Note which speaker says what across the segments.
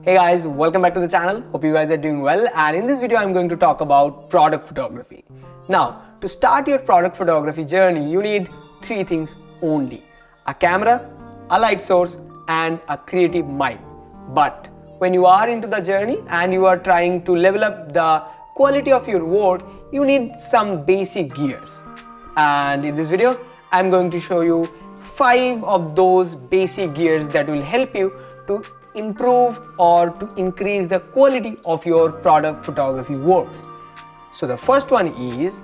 Speaker 1: Hey guys, welcome back to the channel. Hope you guys are doing well, and in this video I'm going to talk about product photography. Now, to start your product photography journey, you need three things only: a camera, a light source, and a creative mind. But when you are into the journey and you are trying to level up the quality of your work, you need some basic gears. And in this video, I'm going to show you 5 of those basic gears that will help you to improve or to increase the quality of your product photography works. So the first one is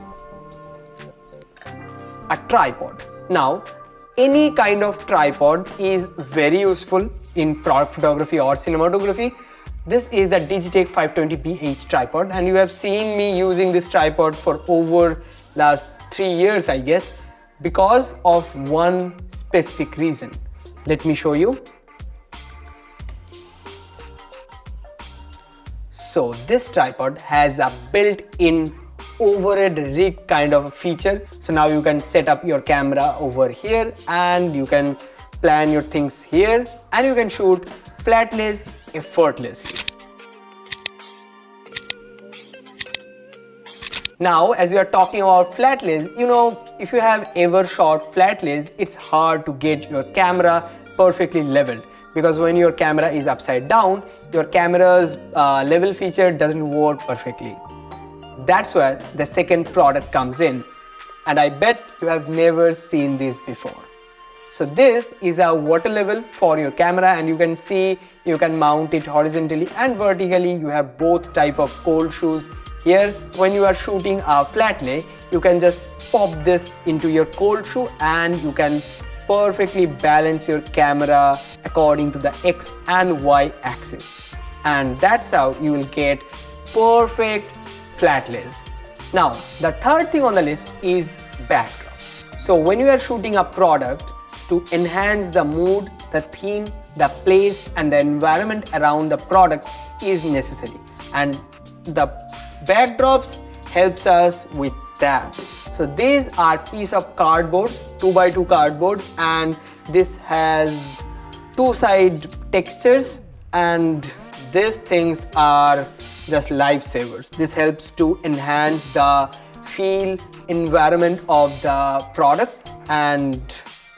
Speaker 1: a tripod. Now, any kind of tripod is very useful in product photography or cinematography. This is the Digitech 520ph tripod, and you have seen me using this tripod for over last 3 years, I guess, because of one specific reason. Let me show you. So this tripod has a built-in overhead rig kind of a feature. So now you can set up your camera over here and you can plan your things here and you can shoot flat-lays effortlessly. Now, as we are talking about flat lays, if you have ever shot flat lays, it's hard to get your camera perfectly leveled, because when your camera is upside down, your camera's level feature doesn't work perfectly. That's where the second product comes in, and I bet you have never seen this before. So this is a water level for your camera, and you can see you can mount it horizontally and vertically. You have both type of cold shoes. Here, when you are shooting a flat lay, you can just pop this into your cold shoe and you can perfectly balance your camera according to the X and Y axis. And that's how you will get perfect flat lays. Now, the third thing on the list is backdrop. So when you are shooting a product, to enhance the mood, the theme, the place and the environment around the product is necessary. And the backdrops helps us with that. So these are piece of cardboard, 2x2 cardboard, and this has two side textures, and these things are just lifesavers. This helps to enhance the feel, environment of the product. And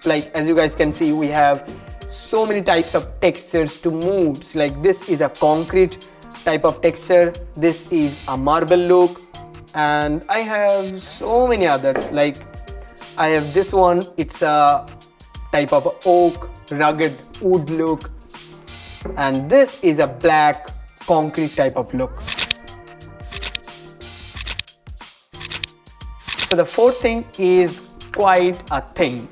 Speaker 1: like as you guys can see, we have so many types of textures to moods. Like this is a concrete type of texture, this is a marble look, and I have so many others. Like I have this one, it's a type of oak, rugged wood look, and this is a black concrete type of look. So the fourth thing is quite a thing.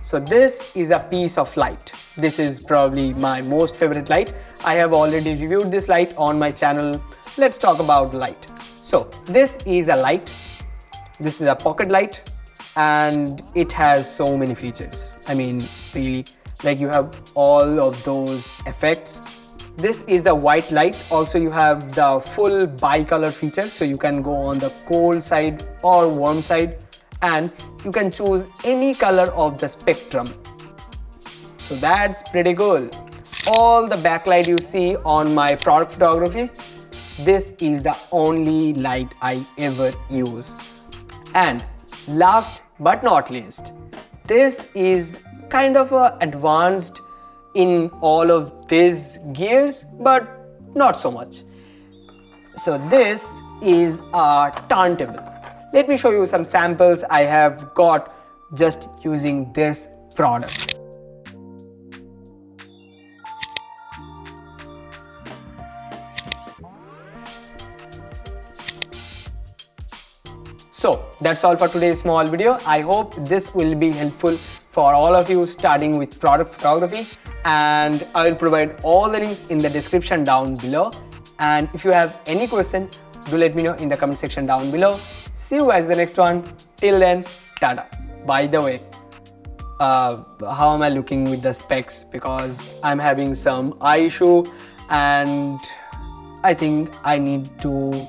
Speaker 1: So this is a piece of light. This is probably my most favorite light. I have already reviewed this light on my channel. Let's talk about light. So this is a light. This is a pocket light, and it has so many features. I mean, really, like you have all of those effects. This is the white light. Also, you have the full bicolor feature, so you can go on the cold side or warm side, and you can choose any color of the spectrum. So that's pretty cool. All the backlight you see on my product photography, this is the only light I ever use. And last but not least, this is kind of advanced in all of these gears, but not so much. So this is a turntable. Let me show you some samples I have got just using this product. So that's all for today's small video. I hope this will be helpful for all of you starting with product photography, and I will provide all the links in the description down below. And if you have any question, do let me know in the comment section down below. See you guys in the next one. Till then, tada. By the way, how am I looking with the specs? Because I'm having some eye issue and I think I need to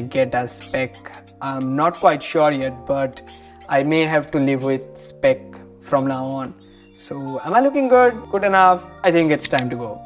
Speaker 1: get a spec. I'm not quite sure yet, but I may have to live with spec from now on. So am I looking good? Good enough? I think it's time to go.